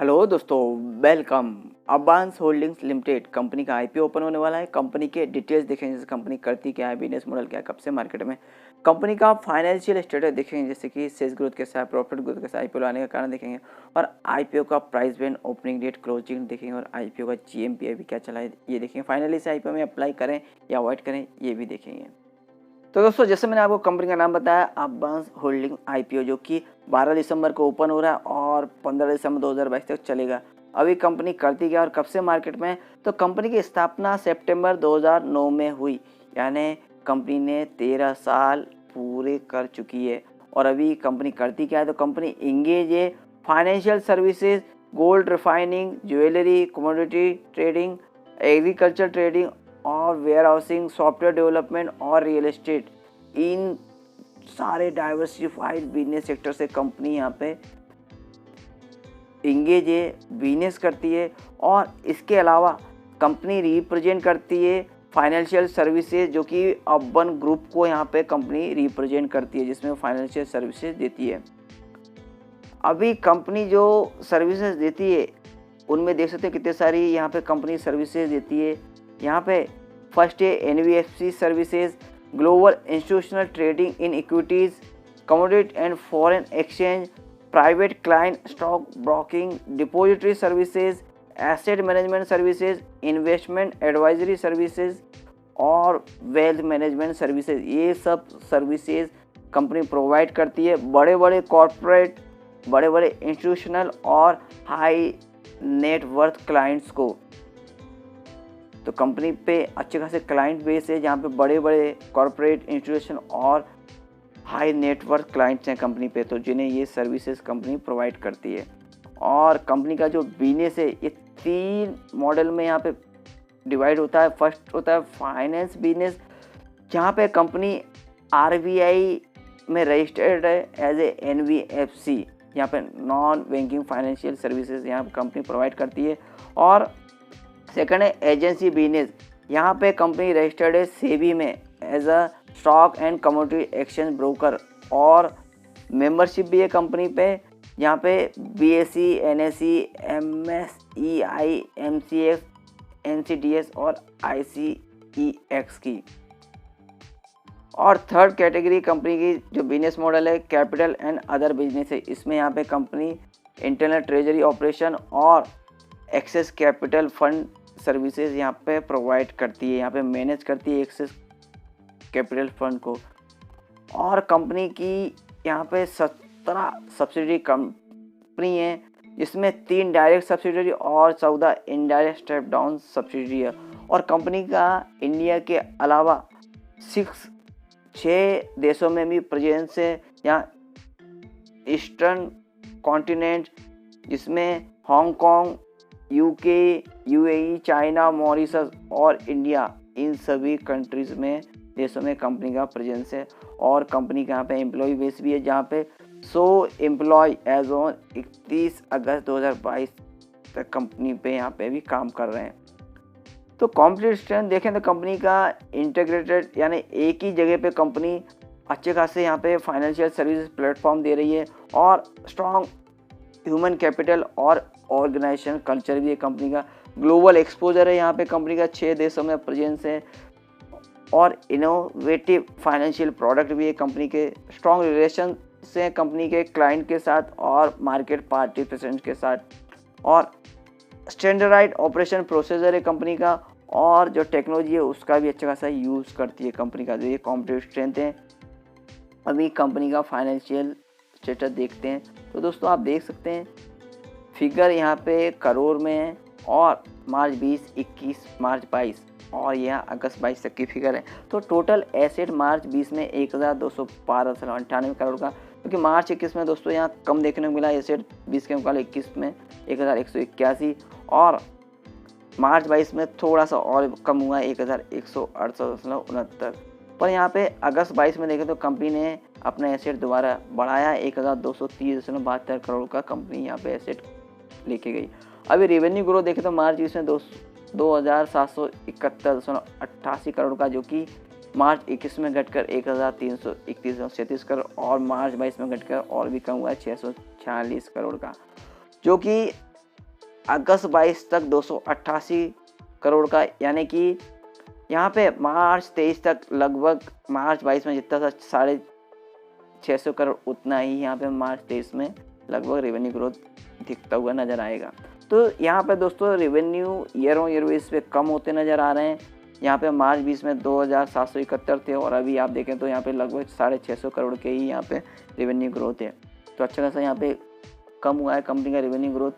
Hello दोस्तों, welcome. अबांस holdings limited company का IPO open होने वाला है। कंपनी के डिटेल्स देखेंगे, जैसे कंपनी करती क्या है, बिजनेस मॉडल क्या है, कब से मार्केट में, कंपनी का फाइनेंशियल स्टेटस देखेंगे, जैसे कि सेल्स ग्रोथ कैसा है, प्रॉफिट ग्रोथ कैसा है, आईपीओ लाने का कारण देखेंगे, और आईपीओ का price band, opening date, closing देखेंगे, और आईपीओ का जीएमपी अभी क्या चला है ये देखेंगे। फाइनली से आईपीओ में अप्लाई करें या अवॉइड करें ये भी देखेंगे। तो दोस्तों, जैसे मैंने आपको कंपनी का नाम बताया, अबांस होल्डिंग आईपीओ, जो कि 12 दिसंबर को ओपन हो रहा है और 15 दिसंबर 2022 तक चलेगा। अभी कंपनी करती क्या और कब से मार्केट में है, तो कंपनी की स्थापना सितंबर 2009 में हुई, यानी कंपनी ने 13 साल पूरे कर चुकी है। और अभी कंपनी करती क्या है, तो कंपनी इंगेज है financial services, gold refining, jewellery, commodity trading, agriculture trading और वेयर हाउसिंग, सॉफ्टवेयर डेवलपमेंट और रियल एस्टेट, इन सारे डाइवर्सिफाइड बिजनेस सेक्टर से कंपनी यहाँ पे इंगेज है, बिजनेस करती है। और इसके अलावा कंपनी रिप्रेजेंट करती है फाइनेंशियल सर्विसेज, जो कि अर्बन ग्रुप को यहाँ पे कंपनी रिप्रेजेंट करती है, जिसमें फाइनेंशियल सर्विसेज देती है। अभी कंपनी जो सर्विसेज देती है उनमें देख सकते हैं कितने सारी यहाँ पे कंपनी सर्विसेज देती है। यहाँ पे फर्स्ट है NBFC services, global institutional trading in equities, commodity and foreign exchange, private client stock broking, depository services, asset management services, investment advisory services और वेल्थ मैनेजमेंट सर्विसेज। ये सब सर्विसेज कंपनी प्रोवाइड करती है बड़े बड़े कॉरपोरेट, बड़े बड़े इंस्टीट्यूशनल और हाई नेटवर्थ क्लाइंट्स को। तो कंपनी पे अच्छे खासे क्लाइंट बेस है, जहाँ पे बड़े बड़े कॉरपोरेट, इंस्टीट्यूशन और हाई नेटवर्थ क्लाइंट्स हैं कंपनी पे, तो जिन्हें ये सर्विसेज कंपनी प्रोवाइड करती है। और कंपनी का जो बिजनेस है ये 3 मॉडल में यहाँ पे डिवाइड होता है। फर्स्ट होता है फाइनेंस बिजनेस, जहाँ पे कंपनी आरबीआई में रजिस्टर्ड है एज ए एनबीएफसी। यहाँ पे नॉन बैंकिंग फाइनेंशियल सर्विसेज यहाँ पे कंपनी प्रोवाइड करती है। और सेकंड है एजेंसी बिजनेस, यहाँ पे कंपनी रजिस्टर्ड है सेबी में as a stock and commodity exchange broker, और मेंबरशिप भी है कंपनी पे, यहाँ पे BSE, NSE, MSEI, MCX, NCDEX और आईसीईएक्स की। और थर्ड कैटेगरी कंपनी की जो बिजनेस मॉडल है कैपिटल एंड अदर बिजनेस है, इसमें यहाँ पे कंपनी इंटरनल ट्रेजरी ऑपरेशन और एक्सेस कैपिटल फंड सर्विसेज यहाँ पे प्रोवाइड करती है, यहाँ पे मैनेज करती है एक्सेस कैपिटल फंड को। और कंपनी की यहाँ पे 17 सब्सिडरी कंपनी है, जिसमें 3 डायरेक्ट सब्सिडरी और 14 इनडायरेक्ट स्टेप डाउन सब्सिडरी है। और कंपनी का इंडिया के अलावा 6 देशों में भी प्रेजेंस है, यहाँ ईस्टर्न कॉन्टिनेंट, जिसमें Hong Kong, UK, UAE, China, Mauritius और इंडिया, इन सभी कंट्रीज़ में, देशों में कंपनी का प्रेजेंस है। और कंपनी का यहाँ पे एम्प्लॉय बेस भी है, जहाँ पे 100 एम्प्लॉय एज ऑन 31 अगस्त 2022 तक कंपनी पे यहाँ पे भी काम कर रहे हैं। तो कॉम्पिटिटिव स्ट्रेंथ देखें तो कंपनी का इंटीग्रेटेड, यानी एक ही जगह पे कंपनी अच्छे खासे यहाँ पे फाइनेंशियल सर्विसेज प्लेटफॉर्म दे रही है, और स्ट्रॉन्ग ह्यूमन कैपिटल और ऑर्गेनाइजेशन कल्चर भी है कंपनी का। ग्लोबल एक्सपोजर है, यहाँ पे कंपनी का 6 देशों में प्रेजेंस है, और इनोवेटिव फाइनेंशियल प्रोडक्ट भी है कंपनी के। स्ट्रॉन्ग रिलेशन से कंपनी के क्लाइंट के साथ और मार्केट पार्टिसिपेंट्स के साथ, और स्टैंडर्डाइज्ड ऑपरेशन प्रोसीजर है कंपनी का, और जो टेक्नोलॉजी है उसका भी अच्छा खासा यूज़ करती है कंपनी का। जो ये कॉम्पिटिटिव स्ट्रेंथ है। अभी कंपनी का फाइनेंशियल स्टेटस देखते हैं, तो दोस्तों आप देख सकते हैं फिगर यहाँ पे करोड़ में है, और मार्च 20, 21, मार्च 22 और यहाँ अगस्त 22 तक की फिगर है। तो टोटल एसेट मार्च 20 में 1212.98 करोड़ का, क्योंकि मार्च 21 में दोस्तों यहाँ कम देखने को मिला एसेट, 20 के मुकाबले 21 में 1181, और मार्च 22 में थोड़ा सा और कम हुआ 1168.69। पर यहाँ पे अगस्त 22 में देखें तो कंपनी ने अपना एसेट दोबारा बढ़ाया, 1230.72 करोड़ का कंपनी यहाँ पे एसेट लेके गई। अभी रेवेन्यू ग्रोथ देखें तो मार्च 20 में 2771.88 करोड़ का, जो कि मार्च 21 में घटकर 1331.37 करोड़, और मार्च 22 में घटकर और भी कम हुआ है 646 करोड़ का, जो कि अगस्त 22 तक 288 करोड़ का, यानी कि यहाँ पे मार्च 23 तक लगभग मार्च 22 में जितना था 650 करोड़, उतना ही यहाँ पे मार्च 23 में लगभग रेवेन्यू ग्रोथ दिखता हुआ नज़र आएगा। तो यहाँ पे दोस्तों revenue year on year base पे कम होते नज़र आ रहे हैं। यहाँ पे मार्च 20 में 2771 थे और अभी आप देखें तो यहाँ पे लगभग 650 करोड़ के ही यहाँ पे रेवेन्यू ग्रोथ है। तो अच्छा खासा यहाँ पे कम हुआ है कंपनी का रेवेन्यू ग्रोथ।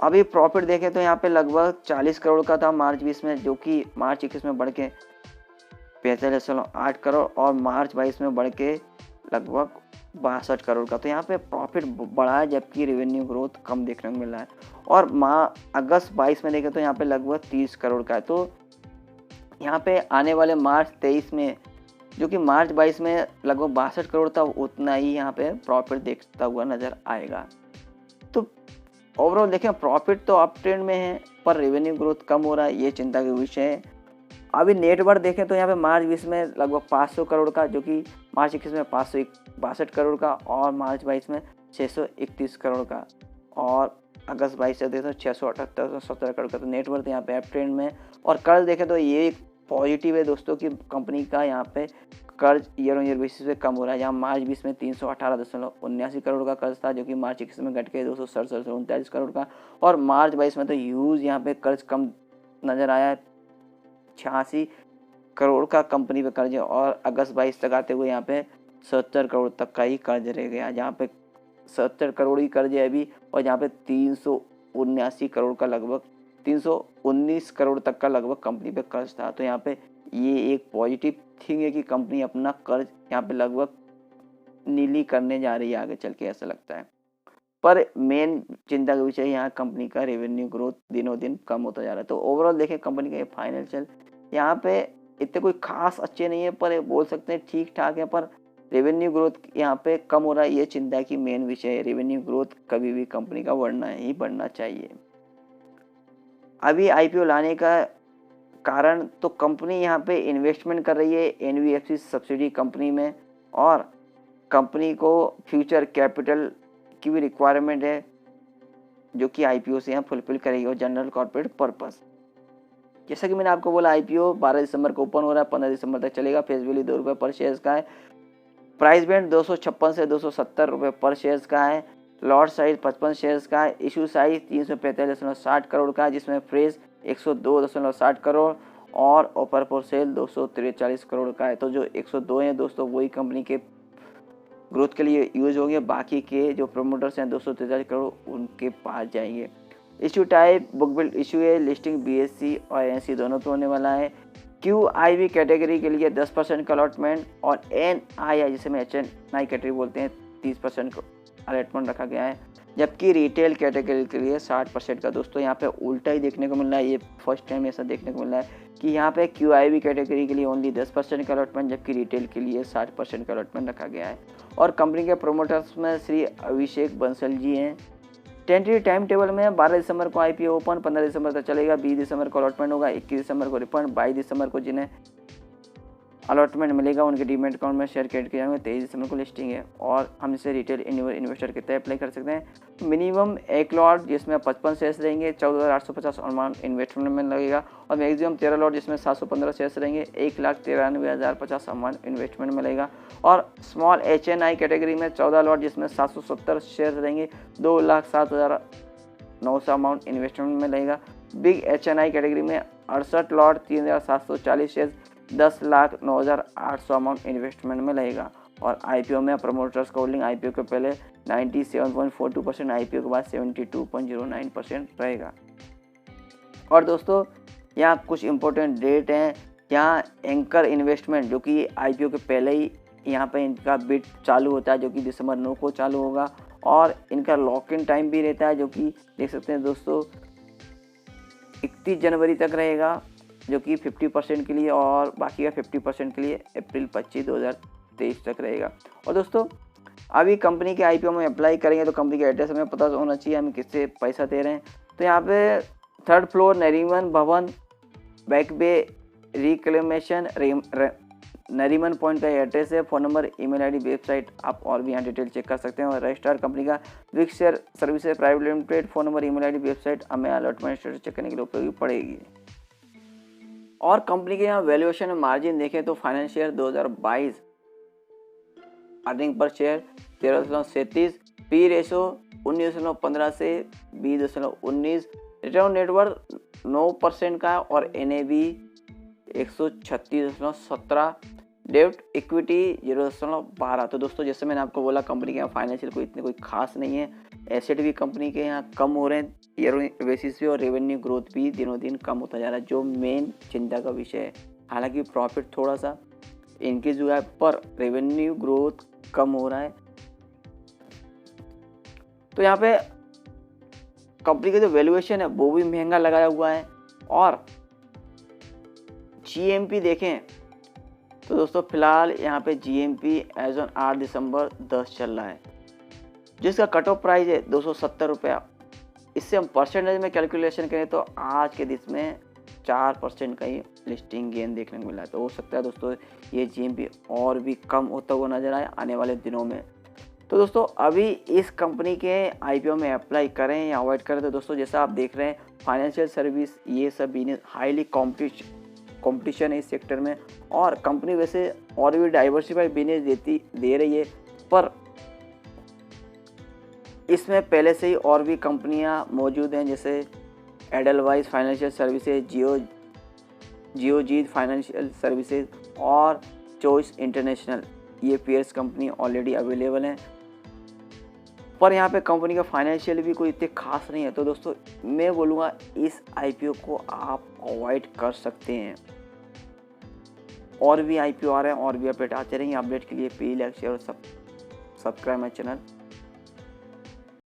अभी प्रॉफिट देखें तो यहाँ पे लगभग 40 करोड़ का था मार्च 20 में, जो कि मार्च 21 में बढ़ के 45.8 करोड़ और मार्च 22 में बढ़ के लगभग 62 करोड़ का। तो यहाँ पे प्रॉफिट बढ़ा है जबकि रेवेन्यू ग्रोथ कम देखने को मिल रहा है। और अगस्त 22 में देखें तो यहाँ पे लगभग 30 करोड़ का है। तो यहाँ पे आने वाले मार्च 23 में, जो कि मार्च 22 में लगभग 62 करोड़ था, उतना ही यहाँ पे प्रॉफिट देखता हुआ नज़र आएगा। तो ओवरऑल देखें प्रॉफिट तो अप ट्रेंड में है पर रेवेन्यू ग्रोथ कम हो रहा है, ये चिंता का विषय है। अभी नेटवर्थ देखें तो यहाँ पे मार्च 20 में लगभग 500 करोड़ का, जो कि मार्च 21 में 562 करोड़ का और मार्च 22 में 631 करोड़ का और अगस्त 22 से देखें तो 678 करोड़ का। तो नेटवर्थ यहाँ पे अप ट्रेंड में। और कर्ज देखें तो ये एक पॉजिटिव है दोस्तों कि कंपनी का यहाँ पे कर्ज ईयर ऑन ईयर बेसिस पे कम हो रहा है। जहाँ मार्च 20 में 318.79 करोड़ का कर्ज था, जो कि मार्च 21 में घट के 267.39 करोड़ का और मार्च 22 में तो ह्यूज यहाँ पे कर्ज कम नज़र आया, 86 करोड़ का कंपनी पे कर्ज है और अगस्त 22 तक आते हुए यहाँ पे 70 करोड़ तक का ही कर्ज रह गया, जहाँ पे 70 करोड़ ही कर्ज है अभी और जहाँ पे 379 करोड़ का लगभग 319 करोड़ तक का लगभग कंपनी पे कर्ज था। तो यहाँ पे ये एक पॉजिटिव थिंग है कि कंपनी अपना कर्ज यहाँ पे लगभग नीली करने जा रही है आगे चल के, ऐसा लगता है। पर मेन चिंता का विषय यहाँ कंपनी का रेवेन्यू ग्रोथ दिनों दिन कम होता जा रहा है। तो ओवरऑल देखें कंपनी का ये फाइनेंशियल यहाँ पे इतने कोई खास अच्छे नहीं है, पर बोल सकते हैं ठीक ठाक है, पर रेवेन्यू ग्रोथ यहाँ पे कम हो रहा है, ये चिंता की मेन विषय है। रेवेन्यू ग्रोथ कभी भी कंपनी का बढ़ना चाहिए। अभी आईपीओ लाने का कारण तो कंपनी यहाँ पे इन्वेस्टमेंट कर रही है एनबीएफसी सब्सिडी कंपनी में और कंपनी को फ्यूचर कैपिटल की भी रिक्वायरमेंट है, जो कि आईपीओ से यहाँ फुलफिल करेगी और जनरल कॉर्पोरेट पर्पस। जैसा कि मैंने आपको बोला आईपीओ 12 दिसंबर को ओपन हो रहा है, 15 दिसंबर तक चलेगा। फेस वैल्यू ₹2 पर शेयर का है। प्राइस बैंड 256 से 270 रुपये पर शेयर का है। लॉट साइज 55 शेयर्स का है। इशू साइज 345.60 करोड़ का है, जिसमें फ्रेश 102.60 करोड़ और ऑफर फॉर सेल 243 करोड़ का है। तो जो 102 हैं दोस्तों वही कंपनी के ग्रोथ के लिए यूज होंगे, बाकी के जो प्रमोटर्स हैं 243 करोड़ उनके पास जाएंगे। Issue type book build issue है। लिस्टिंग बीएससी और एनएससी दोनों पे होने वाला है। QIB कैटेगरी के लिए 10% का अलॉटमेंट और NII जिसे में HNI कैटेगरी बोलते हैं 30% का अलॉटमेंट रखा गया है, जबकि रिटेल कैटेगरी के लिए 60% का। दोस्तों यहाँ पे उल्टा ही देखने को मिल रहा है, ये फर्स्ट टाइम ऐसा देखने को मिल रहा है कि यहाँ पे QIB कैटेगरी के लिए ओनली 10% का अलॉटमेंट, जबकि रिटेल के लिए 60% का अलॉटमेंट रखा गया है। और कंपनी के प्रोमोटर्स में श्री अभिषेक बंसल जी हैं। टेंटेटिव टाइम टेबल में 12 दिसंबर को आईपीओ ओपन, 15 दिसंबर तक चलेगा, 20 दिसंबर को अलॉटमेंट होगा, 21 दिसंबर को रिफंड, 22 दिसंबर को जिन्हें अलॉटमेंट मिलेगा उनके डीमेट अकाउंट में शेयर क्रेडिट किए जाएंगे, 23 दिसंबर को लिस्टिंग है और हम इसे रिटेल इन्वेस्टर के तहत अप्लाई कर सकते हैं। मिनिमम एक लॉट जिसमें 55 शेयर्स रहेंगे, 14,850 अमाउंट इन्वेस्टमेंट में लगेगा और मैक्सिमम 13 लॉट जिसमें 715 शेयर्स रहेंगे, 1,93,050 अमाउंट इन्वेस्टमेंट में लगेगा। और स्मॉल HNI कैटेगरी में 14 लॉट जिसमें 770 शेयर्स रहेंगे, 2,07,900 अमाउंट इन्वेस्टमेंट में लगेगा। बिग HNI कैटेगरी में 68 लॉट 3,740 शेयर्स, 10,09,800 अमाउंट इन्वेस्टमेंट में लगेगा। और आईपीओ में प्रमोटर्स का होल्डिंग आईपीओ के पहले 97.42%, आईपीओ के बाद 72.09% रहेगा। और दोस्तों यहाँ कुछ इंपॉर्टेंट डेट हैं। यहाँ एंकर इन्वेस्टमेंट जो कि आईपीओ के पहले ही यहाँ पे इनका बिड चालू होता है, जो कि दिसंबर 9 को चालू होगा और इनका लॉक इन टाइम भी रहता है, जो कि देख सकते हैं दोस्तों 31 जनवरी तक रहेगा, जो कि 50% के लिए और बाकी का 50% के लिए अप्रैल 25, 2023 तक रहेगा। और दोस्तों अभी कंपनी के आईपीओ में अप्लाई करेंगे तो कंपनी के एड्रेस हमें पता होना चाहिए हम किससे पैसा दे रहे हैं। तो यहाँ पे 3rd फ्लोर नरीमन भवन, बैक बे रिक्लेमेशन नरीमन पॉइंट का एड्रेस है, phone number, email ID, website आप और भी यहाँ डिटेल चेक कर सकते हैं। और रजिस्टर्ड कंपनी का big share services private limited, phone number, email ID, website हमें अलॉटमेंट स्टेटस चेक करने के लिए उपयोगी पड़ेगी। और कंपनी के यहाँ वैल्यूएशन मार्जिन देखें तो financial 2022 earning per share 13.37, P ratio 19.15 से 20.19, रिटर्न ऑन नेटवर्थ 9% का और NAV 136.17, डेब्ट इक्विटी 0.12। तो दोस्तों जैसे मैंने आपको बोला कंपनी के यहाँ फाइनेंशियल कोई इतने कोई खास नहीं है। एसेट भी कंपनी के यहाँ कम हो रहे हैं ईयर बेसिस पे और रेवेन्यू ग्रोथ भी दिनों दिन कम होता जा रहा है, जो मेन चिंता का विषय है। हालांकि प्रॉफिट थोड़ा सा इंक्रीज हुआ है पर रेवेन्यू ग्रोथ कम हो रहा है। तो यहाँ पे कंपनी का जो वैल्यूएशन है वो भी महंगा लगाया हुआ है। और GMP देखें तो दोस्तों फिलहाल यहाँ पे GMP एज ऑन 8 दिसंबर 10 चल रहा है, जिसका कट ऑफ प्राइस है 270 रुपया। इससे हम परसेंटेज में कैलकुलेशन करें तो आज के दिन में 4% का ही लिस्टिंग गेन देखने को मिला है। तो हो सकता है दोस्तों ये GMP और भी कम होता हुआ नजर आए आने वाले दिनों में। तो दोस्तों अभी इस कंपनी के IPO में अप्लाई करें या अवॉइड करें। तो दोस्तों जैसा आप देख रहे हैं फाइनेंशियल सर्विस ये सब बिजनेस हाईली कंपटीशन है इस सेक्टर में, और कंपनी वैसे और भी डाइवर्सिफाइड बिजनेस दे रही है, पर इसमें पहले से ही और भी कंपनियां मौजूद हैं जैसे Edelweiss financial services, Geojit financial services और चॉइस इंटरनेशनल, ये पेयर्स कंपनी ऑलरेडी अवेलेबल हैं। पर यहाँ पे कंपनी का फाइनेंशियल भी कोई इतने खास नहीं है। तो दोस्तों मैं बोलूँगा इस IPO को आप अवॉइड कर सकते हैं। और भी IPO आ रहे हैं और भी अपडेट आते रहेंगे। अपडेट के लिए प्लीज लाइक शेयर और सब्सक्राइब माई चैनल।